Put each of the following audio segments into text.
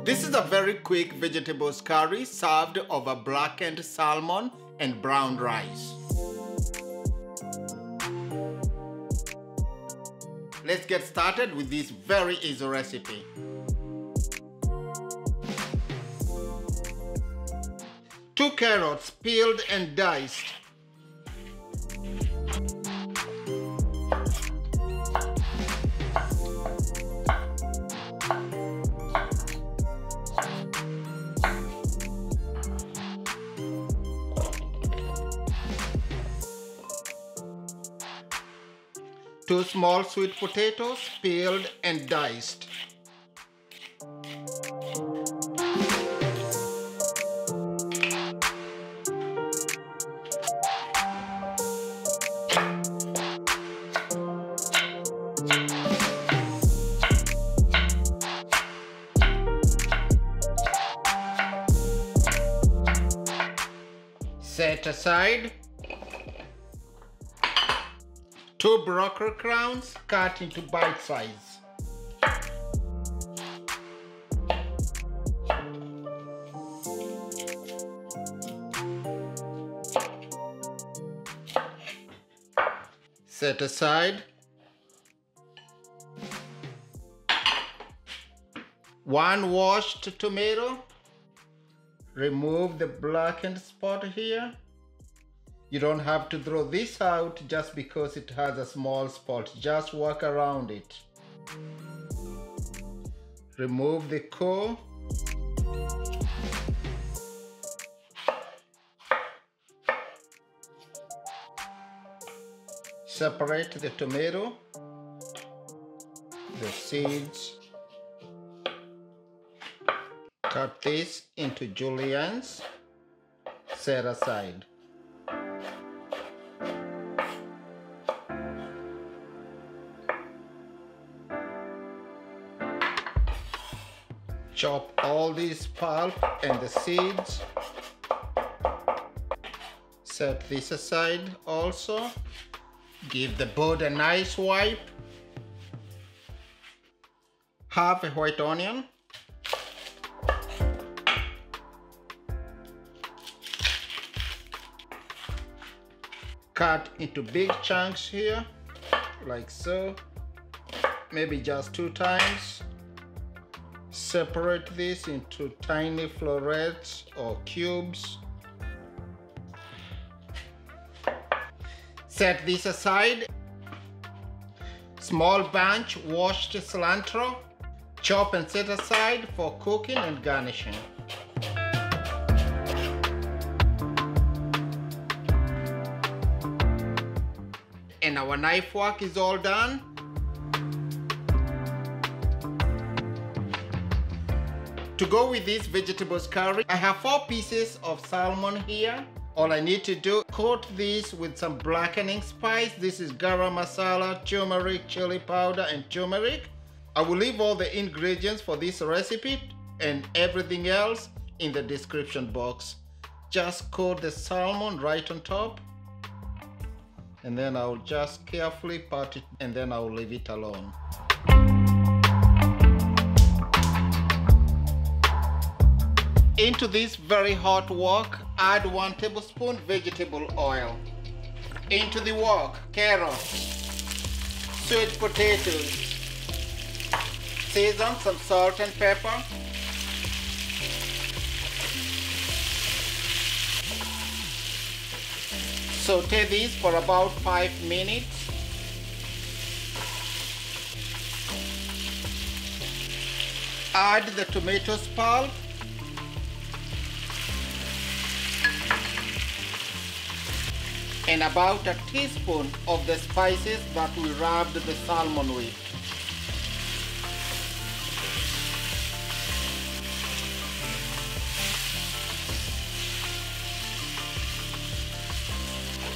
This is a very quick vegetables curry served over blackened salmon and brown rice. Let's get started with this very easy recipe. Two carrots peeled and diced. Two small sweet potatoes peeled and diced. Set aside. Two broccoli crowns cut into bite size. Set aside. One washed tomato. Remove the blackened spot here. You don't have to throw this out just because it has a small spot. Just work around it. Remove the core. Separate the tomato, the seeds. Cut this into juliennes. Set aside. Chop all this pulp and the seeds. Set this aside also. Give the board a nice wipe. Half a white onion. Cut into big chunks here, like so. Maybe just 2 times. Separate this into tiny florets or cubes. Set this aside. Small bunch washed cilantro. Chop and set aside for cooking and garnishing. And our knife work is all done. To go with this vegetables curry, I have 4 pieces of salmon here. All I need to do, coat this with some blackening spice. This is garam masala, turmeric, chili powder, and turmeric. I will leave all the ingredients for this recipe and everything else in the description box. Just coat the salmon right on top. And then I'll just carefully pat it and then I'll leave it alone. Into this very hot wok, add 1 tablespoon vegetable oil. Into the wok, carrots, sweet potatoes, season some salt and pepper. Saute these for about 5 minutes. Add the tomato pulp. And about a teaspoon of the spices that we rubbed the salmon with.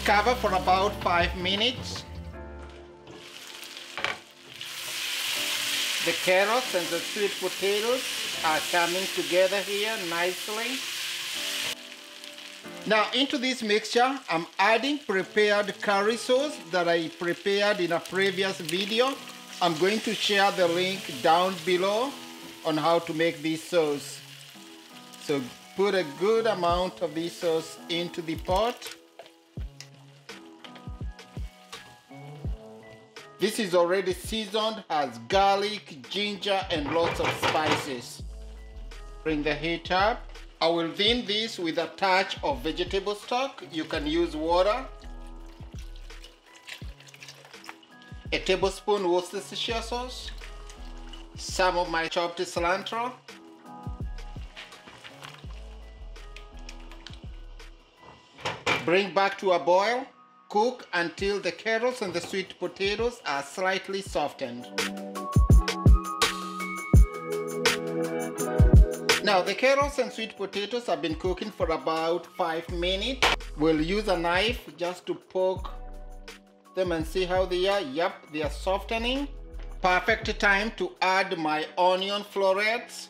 Cover for about 5 minutes. The carrots and the sweet potatoes are coming together here nicely. Now into this mixture, I'm adding prepared curry sauce that I prepared in a previous video. I'm going to share the link down below on how to make this sauce. So put a good amount of this sauce into the pot. This is already seasoned, has garlic, ginger, and lots of spices. Bring the heat up. I will thin this with a touch of vegetable stock. You can use water. A tablespoon Worcestershire sauce. Some of my chopped cilantro. Bring back to a boil. Cook until the carrots and the sweet potatoes are slightly softened. Now the carrots and sweet potatoes have been cooking for about 5 minutes. We'll use a knife just to poke them and see how they are. Yep, they are softening. Perfect time to add my onion florets.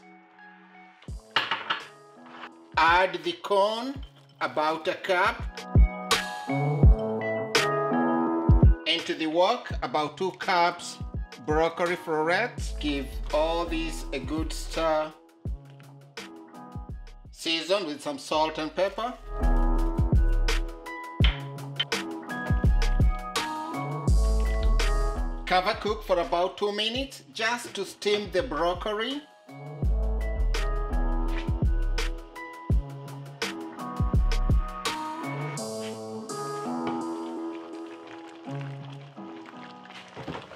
Add the corn, about a cup. Into the wok, about 2 cups broccoli florets. Give all these a good stir. Season with some salt and pepper. Cover cook for about 2 minutes just to steam the broccoli.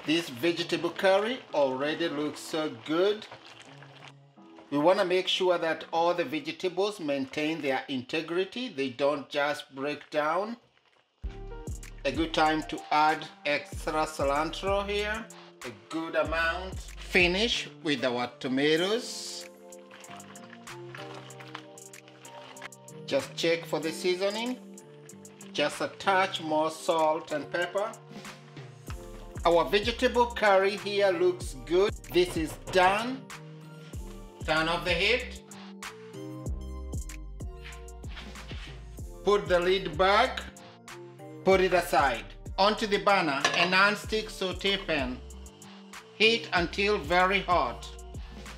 This vegetable curry already looks so good. We want to make sure that all the vegetables maintain their integrity. They don't just break down. A good time to add extra cilantro here, a good amount. Finish with our tomatoes. Just check for the seasoning. Just a touch more salt and pepper. Our vegetable curry here looks good. This is done. Turn off the heat. Put the lid back. Put it aside. Onto the burner, a non-stick saute pan. Heat until very hot.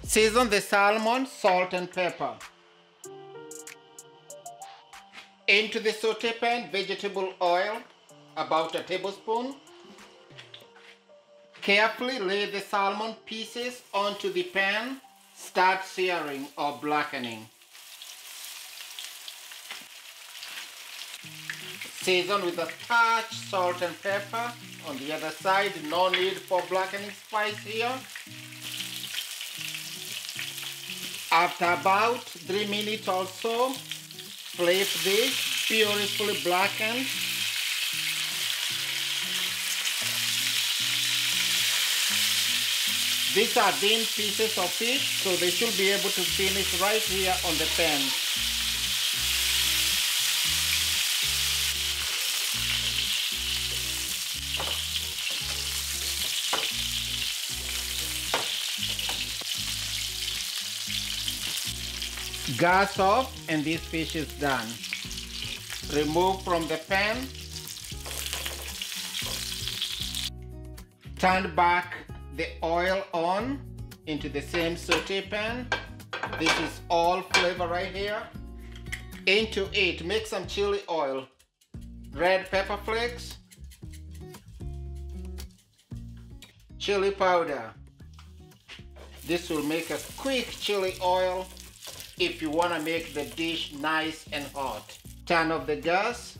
Season the salmon, salt and pepper. Into the saute pan, vegetable oil, about a tablespoon. Carefully lay the salmon pieces onto the pan. Start searing or blackening. Season with a touch salt and pepper. On the other side, no need for blackening spice here. After about 3 minutes or so, flip this, beautifully blackened. These are thin pieces of fish, so they should be able to finish right here on the pan. Gas off and this fish is done. Remove from the pan. Turn back the oil on into the same saute pan. This is all flavor right here. Into it, make some chili oil, red pepper flakes, chili powder. This will make a quick chili oil if you want to make the dish nice and hot. Turn off the gas.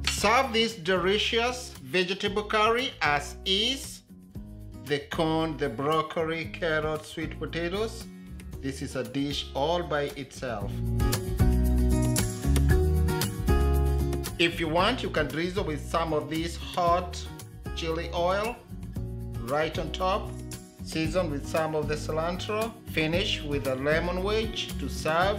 Serve this delicious vegetable curry as is. The corn, the broccoli, carrots, sweet potatoes. This is a dish all by itself. If you want, you can drizzle with some of this hot chili oil right on top. Season with some of the cilantro. Finish with a lemon wedge to serve.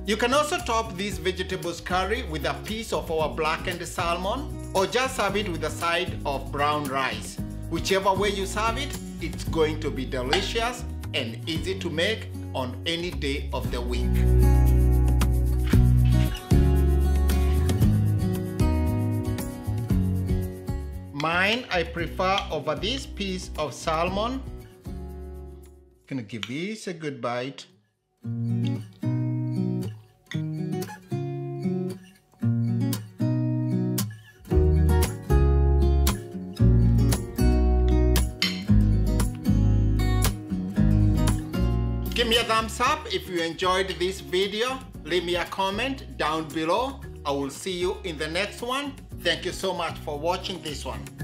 You can also top this vegetables curry with a piece of our blackened salmon, or just serve it with a side of brown rice. Whichever way you serve it, it's going to be delicious and easy to make on any day of the week. Mine I prefer over this piece of salmon. Gonna give this a good bite. Give me a thumbs up if you enjoyed this video. Leave me a comment down below. I will see you in the next one. Thank you so much for watching this one.